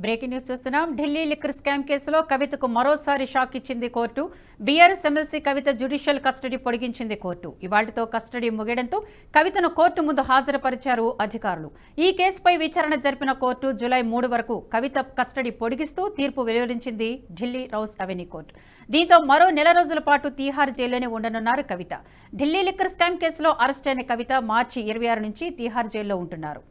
Breaking news చూస్తున్నాం. Delhi liquor scam కేసులో కవితకు మరోసారి షాక్ ఇచ్చింది కోర్టు. బీఆర్ఎస్ ఎమ్మెల్సీ కవిత జ్యుడిషియల్ కస్టడీ పొడిగించింది కోర్టు. ఇవాళ్టితో కస్టడీ ముగియడంతో కవితను కోర్టు ముందు హాజరుపరిచారు అధికారులు. ఈ కేసుపై విచారణ జరిపిన కోర్టు జూలై 3 వరకు కవిత కస్టడీ పొడిగిస్తూ తీర్పు వెలువరించింది ఢిల్లీ రౌస్ అవెన్యూ కోర్టు. దీంతో మరో నెల రోజుల పాటు తీహార్ జైల్లోనే ఉండనున్నారు కవిత. ఢిల్లీ లిక్కర్ స్కామ్ కేసులో అరెస్ట్ అయిన కవిత మార్చి 26 నుంచి తీహార్ జైల్లో ఉంటున్నారు.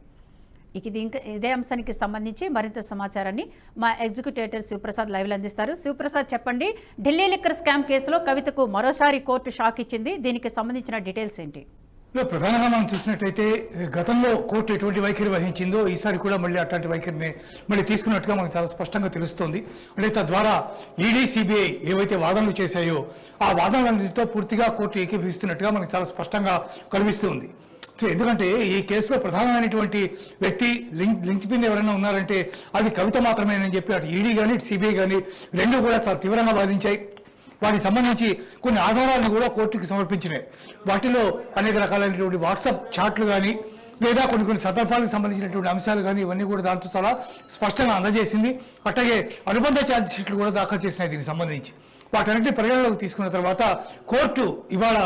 ఇదే అంశానికి సంబంధించి మరింత సమాచారాన్ని మా ఎగ్జిక్యూటివ్ ఎడిటర్ శివప్రసాద్ లైవ్లో అందిస్తారు. శివప్రసాద్, చెప్పండి, ఢిల్లీ లిక్కర్ స్కామ్ కేసులో కవితకు మరోసారి కోర్టు షాక్ ఇచ్చింది. దీనికి సంబంధించిన డీటెయిల్స్ ఏంటి? ప్రధానంగా మనం చూసినట్టయితే గతంలో కోర్టు ఎటువంటి వైఖరి వహించిందో ఈసారి కూడా మళ్ళీ అట్లాంటి వైఖరిని మళ్ళీ తీసుకున్నట్టుగా మనకు చాలా స్పష్టంగా తెలుస్తోంది. అంటే తద్వారా ఈడీ, సిబిఐ ఏవైతే వాదనలు చేశాయో ఆ వాదనలన్నింటితో పూర్తిగా కోర్టు ఏకీభవిస్తున్నట్టుగా మనకు చాలా స్పష్టంగా కనిపిస్తుంది. ఎందుకంటే ఈ కేసులో ప్రధానమైనటువంటి వ్యక్తి లింక్ పిన్ ఎవరైనా ఉన్నారంటే అది కవిత మాత్రమేనని చెప్పి అటు ఈడీ కానీ ఇటు సిబిఐ కానీ రెండు కూడా చాలా తీవ్రంగా వాదించాయి. వాటికి సంబంధించి కొన్ని ఆధారాలను కూడా కోర్టుకి సమర్పించినాయి. వాటిలో అనేక రకాలైనటువంటి వాట్సాప్ చాట్లు కానీ లేదా కొన్ని సందర్భాలకు సంబంధించినటువంటి అంశాలు కానీ ఇవన్నీ కూడా దాంతో చాలా స్పష్టంగా అందజేసింది. అట్లాగే అనుబంధ ఛార్జ్ షీట్లు కూడా దాఖలు చేసినాయి దీనికి సంబంధించి. వాటన్నింటినీ పరిగణలోకి తీసుకున్న తర్వాత కోర్టు ఇవాళ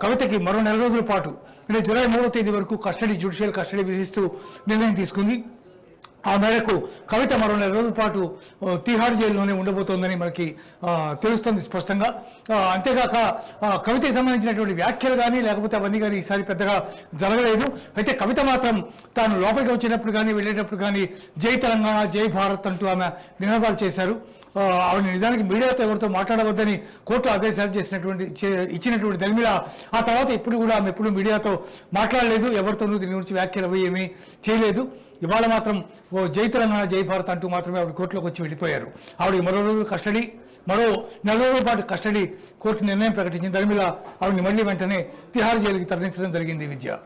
కవితకి మరో నెల రోజుల పాటు అంటే జూలై 3వ తేదీ వరకు జ్యుడిషియల్ కస్టడీ విధిస్తూ నిర్ణయం తీసుకుంది. ఆ మేరకు కవిత మరో నెల రోజుల పాటు తీహార్ జైల్లోనే ఉండబోతోందని మనకి తెలుస్తుంది స్పష్టంగా. అంతేగాక కవితకి సంబంధించినటువంటి వ్యాఖ్యలు కానీ లేకపోతే అవన్నీ కానీ ఈసారి పెద్దగా జరగలేదు. అయితే కవిత మాత్రం తాను లోపలికి వచ్చినప్పుడు కానీ వెళ్ళేటప్పుడు కానీ జై తెలంగాణ, జై భారత్ అంటూ ఆమె నినాదాలు చేశారు. ఆవిడ నిజానికి మీడియాతో ఎవరితో మాట్లాడవద్దని కోర్టు ఆదేశాలు ఇచ్చినటువంటి దరిమిలా ఆ తర్వాత ఇప్పుడు కూడా ఆమె ఎప్పుడు మీడియాతో మాట్లాడలేదు, ఎవరితోనూ దీని గురించి వ్యాఖ్యలు అవి ఏమీ చేయలేదు. ఇవాళ మాత్రం జై తెలంగాణ, జై భారత్ అంటూ మాత్రమే ఆవిడ కోర్టులోకి వచ్చి వెళ్ళిపోయారు. ఆవిడకి మరో నెల రోజుల పాటు కస్టడీ కోర్టు నిర్ణయం ప్రకటించిన దరిమిలా ఆవిడని మళ్ళీ వెంటనే తిహార్ జైలుకి తరలించడం జరిగింది. విద్య,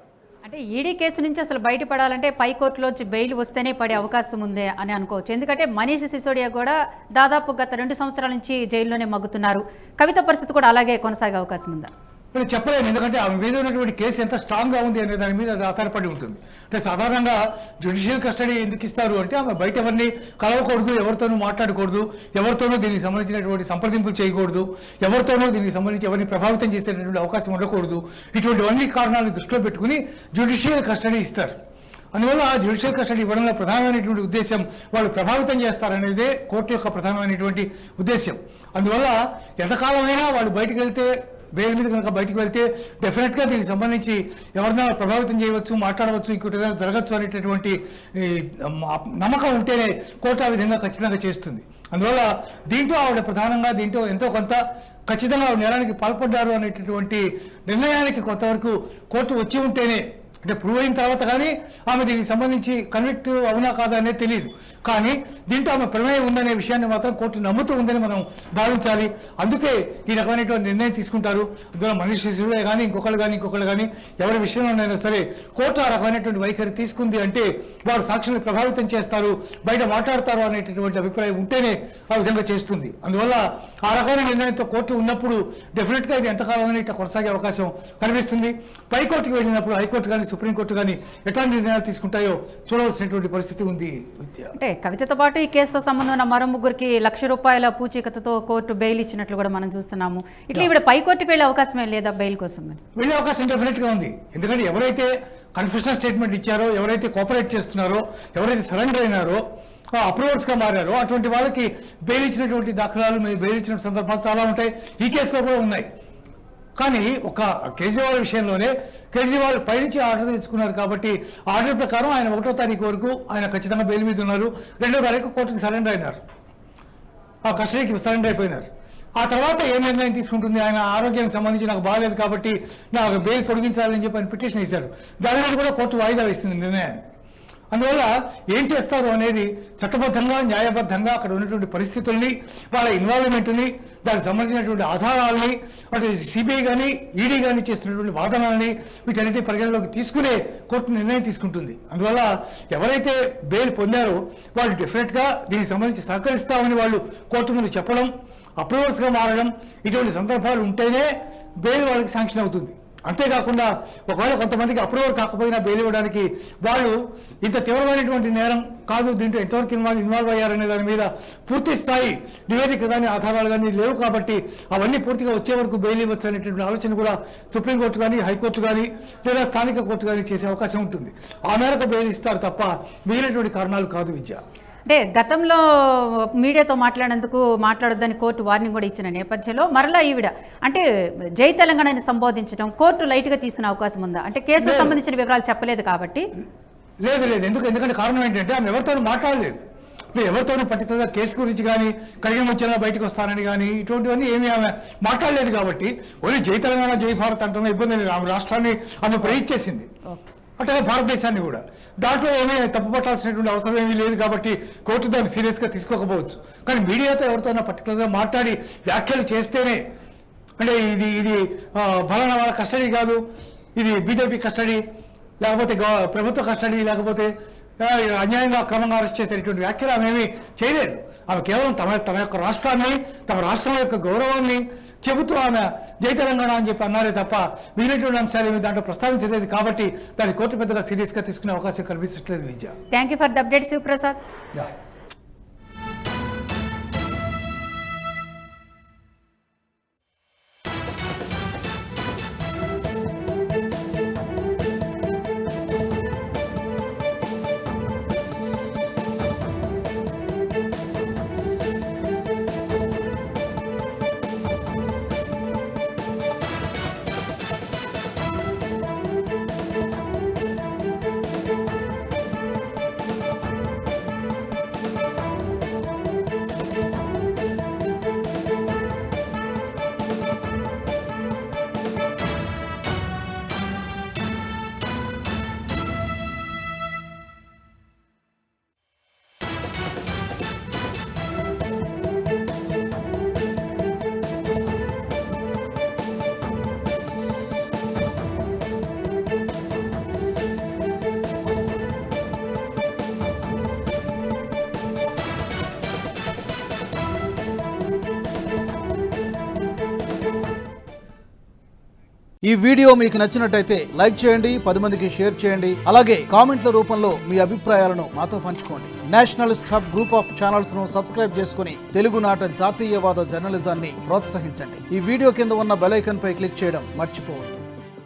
అంటే ఈడీ కేసు నుంచి అసలు బయటపడాలంటే పైకోర్టులోంచి బెయిల్ వస్తేనే పడే అవకాశం ఉంది అని అనుకోవచ్చు. ఎందుకంటే మనీష్ సిసోడియా కూడా దాదాపు గత 2 సంవత్సరాల నుంచి జైల్లోనే మగ్గుతున్నారు. కవిత పరిస్థితి కూడా అలాగే కొనసాగే అవకాశం ఉందా? ఇప్పుడు చెప్పలేము. ఎందుకంటే ఆమె మీద ఉన్నటువంటి కేసు ఎంత స్ట్రాంగ్గా ఉంది అనే దాని మీద అది ఆధారపడి ఉంటుంది. అంటే సాధారణంగా జ్యుడిషియల్ కస్టడీ ఎందుకు ఇస్తారు అంటే ఆమె బయట ఎవరిని కలవకూడదు, ఎవరితోనూ మాట్లాడకూడదు, ఎవరితోనూ దీనికి సంబంధించినటువంటి సంప్రదింపులు చేయకూడదు, ఎవరితోనూ దీనికి సంబంధించి ఎవరిని ప్రభావితం చేసేటటువంటి అవకాశం ఉండకూడదు. ఇటువంటివన్నీ కారణాలను దృష్టిలో పెట్టుకుని జ్యుడిషియల్ కస్టడీ ఇస్తారు. అందువల్ల జ్యుడిషియల్ కస్టడీ ఇవ్వడంలో ప్రధానమైనటువంటి ఉద్దేశం వాళ్ళు ప్రభావితం చేస్తారనేదే కోర్టు యొక్క ప్రధానమైనటువంటి ఉద్దేశం. అందువల్ల ఎంతకాలమైనా వాళ్ళు బయటకు వెళ్తే, బెయిల్ మీద కనుక బయటకు వెళ్తే డెఫినెట్గా దీనికి సంబంధించి ఎవరినైనా ప్రభావితం చేయవచ్చు, మాట్లాడవచ్చు, ఇంకోటి ఏదైనా జరగచ్చు అనేటటువంటి నమ్మకం ఉంటేనే కోర్టు ఆ విధంగా ఖచ్చితంగా చేస్తుంది. అందువల్ల దీంట్లో ఆవిడ ప్రధానంగా దీంట్లో ఎంతో కొంత ఖచ్చితంగా నేరానికి పాల్పడ్డారు అనేటటువంటి నిర్ణయానికి కొంతవరకు కోర్టు వచ్చి ఉంటేనే, అంటే ప్రూవ్ అయిన తర్వాత కానీ ఆమె దీనికి సంబంధించి కన్విక్ట్ అవునా కాదా అనేది తెలియదు. కానీ దీంట్లో ఆమె ప్రమేయం ఉందనే విషయాన్ని మాత్రం కోర్టు నమ్ముతూ ఉందని మనం భావించాలి. అందుకే ఈ రకమైనటువంటి నిర్ణయం తీసుకుంటారు. అందువల్ల మనీష్ సిసోడియా కానీ ఇంకొకళ్ళు కానీ ఎవరి విషయంలోనైనా సరే కోర్టు ఆ రకమైనటువంటి వైఖరి తీసుకుంది అంటే వారు సాక్షులను ప్రభావితం చేస్తారు, బయట మాట్లాడతారు అనేటటువంటి అభిప్రాయం ఉంటేనే ఆ విధంగా చేస్తుంది. అందువల్ల ఆ రకమైన నిర్ణయంతో కోర్టు ఉన్నప్పుడు డెఫినెట్గా ఇది ఎంతకాలమైనా ఇట్లా కొనసాగే అవకాశం కనిపిస్తుంది. పైకోర్టుకు వెళ్ళినప్పుడు హైకోర్టు కానీ సుప్రీంకోర్టు కానీ ఎట్లాంటి నిర్ణయాలు తీసుకుంటాయో చూడవలసినటువంటి పరిస్థితి ఉంది. అంటే కవితతో పాటు ఈ కేసుతో సంబంధం ఉన్న మరో 3కి ₹1,00,000 పూచీకత్తుతో కోర్టు బెయిల్ ఇచ్చినట్లు కూడా మనం చూస్తున్నాము. ఇట్లా ఇప్పుడు పైకోర్టుకు వెళ్ళే అవకాశం లేదా? బెయిల్ కోసం వెళ్ళే అవకాశం డెఫినెట్గా ఉంది. ఎందుకంటే ఎవరైతే కన్ఫెషనల్ స్టేట్మెంట్ ఇచ్చారో, ఎవరైతే కోఆపరేట్ చేస్తున్నారో, ఎవరైతే సరెండర్ అయినారో, అప్రూవర్స్గా మారారో అటువంటి వాళ్ళకి బెయిల్ ఇచ్చినటువంటి దాఖలాలు, బెయిల్ ఇచ్చిన సందర్భాలు చాలా ఉంటాయి. ఈ కేసులో కూడా ఉన్నాయి. కానీ ఒక కేజ్రీవాల్ విషయంలోనే కేజ్రీవాల్ పైనుంచి ఆర్డర్ తెచ్చుకున్నారు కాబట్టి ఆర్డర్ ప్రకారం ఆయన 1వ తారీఖు వరకు ఆయన ఖచ్చితంగా బెయిల్ మీద ఉన్నారు. 2వ తారీఖు కోర్టుకి సరెండర్ అయినారు, ఆ కస్టడీకి సరెండర్ అయిపోయినారు. ఆ తర్వాత ఏ నిర్ణయం తీసుకుంటుంది? ఆయన ఆరోగ్యానికి సంబంధించి నాకు బాగాలేదు కాబట్టి నాకు బెయిల్ పొడిగించాలని చెప్పి ఆయన పిటిషన్ ఇచ్చారు. దాని మీద కూడా కోర్టు వాయిదా వేస్తుంది నిర్ణయాన్ని. అందువల్ల ఏం చేస్తారు అనేది చట్టబద్ధంగా, న్యాయబద్ధంగా అక్కడ ఉన్నటువంటి పరిస్థితుల్ని, వాళ్ళ ఇన్వాల్వ్మెంట్ని, దానికి సంబంధించినటువంటి ఆధారాలని, అటు సిబిఐ కానీ ఈడీ కానీ చేస్తున్నటువంటి వాదనల్ని వీటన్నిటి పరిగణలోకి తీసుకునే కోర్టు నిర్ణయం తీసుకుంటుంది. అందువల్ల ఎవరైతే బెయిల్ పొందారో వాళ్ళు డెఫినెట్గా దీనికి సంబంధించి సహకరిస్తామని వాళ్ళు కోర్టు ముందు చెప్పడం, అప్రూవర్స్గా మారడం, ఇటువంటి సందర్భాలు ఉంటేనే బెయిల్ వాళ్ళకి శాంక్షన్ అవుతుంది. అంతేకాకుండా ఒకవేళ కొంతమందికి అప్రూవల్ కాకపోయినా బెయిల్ ఇవ్వడానికి వాళ్ళు ఇంత తీవ్రమైనటువంటి నేరం కాదు, దీంట్లో ఎంతవరకు ఇన్వాల్వ్ అయ్యారనే దాని మీద పూర్తి స్థాయి నివేదిక కానీ ఆధారాలు కానీ లేవు కాబట్టి అవన్నీ పూర్తిగా వచ్చే వరకు బెయిల్ ఇవ్వచ్చు అనేటువంటి ఆలోచన కూడా సుప్రీంకోర్టు కానీ హైకోర్టు కానీ లేదా స్థానిక కోర్టు కానీ చేసే అవకాశం ఉంటుంది. ఆ మేరకు బెయిల్ ఇస్తారు తప్ప మిగిలినటువంటి కారణాలు కాదు విద్య. అంటే గతంలో మీడియాతో మాట్లాడొద్దని కోర్టు వార్నింగ్ కూడా ఇచ్చిన నేపథ్యంలో మరలా ఈవిడ అంటే జై తెలంగాణని సంబోధించడం కోర్టు లైట్గా తీసుకునే అవకాశం ఉందా? అంటే కేసుకు సంబంధించిన వివరాలు చెప్పలేదు కాబట్టి. లేదు ఎందుకంటే కారణం ఏంటంటే ఆమె ఎవరితోనూ మాట్లాడలేదు. ఎవరితోనూ పర్టికులర్గా కేసు గురించి కానీ కలిగిన వచ్చినా బయటకు వస్తానని కానీ ఇటువంటివన్నీ ఏమీ ఆమె మాట్లాడలేదు కాబట్టి ఓన్లీ జై తెలంగాణ జై భారత్ అంటున్న ఇబ్బంది లేదు. ఆమె రాష్ట్రాన్ని ఆమె ప్రైజ్ చేసింది, అట్లాగే భారతదేశాన్ని కూడా. దాంట్లో ఏమీ తప్పుపట్టాల్సినటువంటి అవసరం ఏమీ లేదు కాబట్టి కోర్టు దాన్ని సీరియస్గా తీసుకోకపోవచ్చు. కానీ మీడియాతో ఎవరితోనైనా పర్టికులర్గా మాట్లాడి వ్యాఖ్యలు చేస్తేనే అంటే ఇది ఫలానా వాళ్ళ కస్టడీ కాదు, ఇది బీజేపీ కస్టడీ, లేకపోతే ప్రభుత్వ కస్టడీ, లేకపోతే అన్యాయంగా క్రమంగా అరెస్ట్ చేసేటువంటి వ్యాఖ్యలు ఆమె ఏమీ చేయలేదు. ఆమె కేవలం తమ యొక్క రాష్ట్రాన్ని, తమ రాష్ట్రం యొక్క గౌరవాన్ని చెబుతూ ఆమె జై తెలంగాణ అని చెప్పి అన్నారే తప్ప మిగిలినటువంటి అంశాలు ఏమి దాంట్లో ప్రస్తావించలేదు కాబట్టి దాన్ని కోర్టు పెద్దగా సీరియస్గా తీసుకునే అవకాశం కల్పించట్లేదు విద్య. Thank you for the update Shivaprasad. ఈ వీడియో మీకు నచ్చినట్టయితే లైక్ చేయండి, 10 మందికి షేర్ చేయండి. అలాగే కామెంట్ల రూపంలో మీ అభిప్రాయాలను మాతో పంచుకోండి. Nationalist hub group of channels ను సబ్స్క్రైబ్ చేసుకుని తెలుగునాట జాతీయవాద జర్నలిజాన్ని ప్రోత్సహించండి. ఈ వీడియో కింద ఉన్న బెల్ ఐకాన్ పై క్లిక్ చేయడం మర్చిపోవద్దు.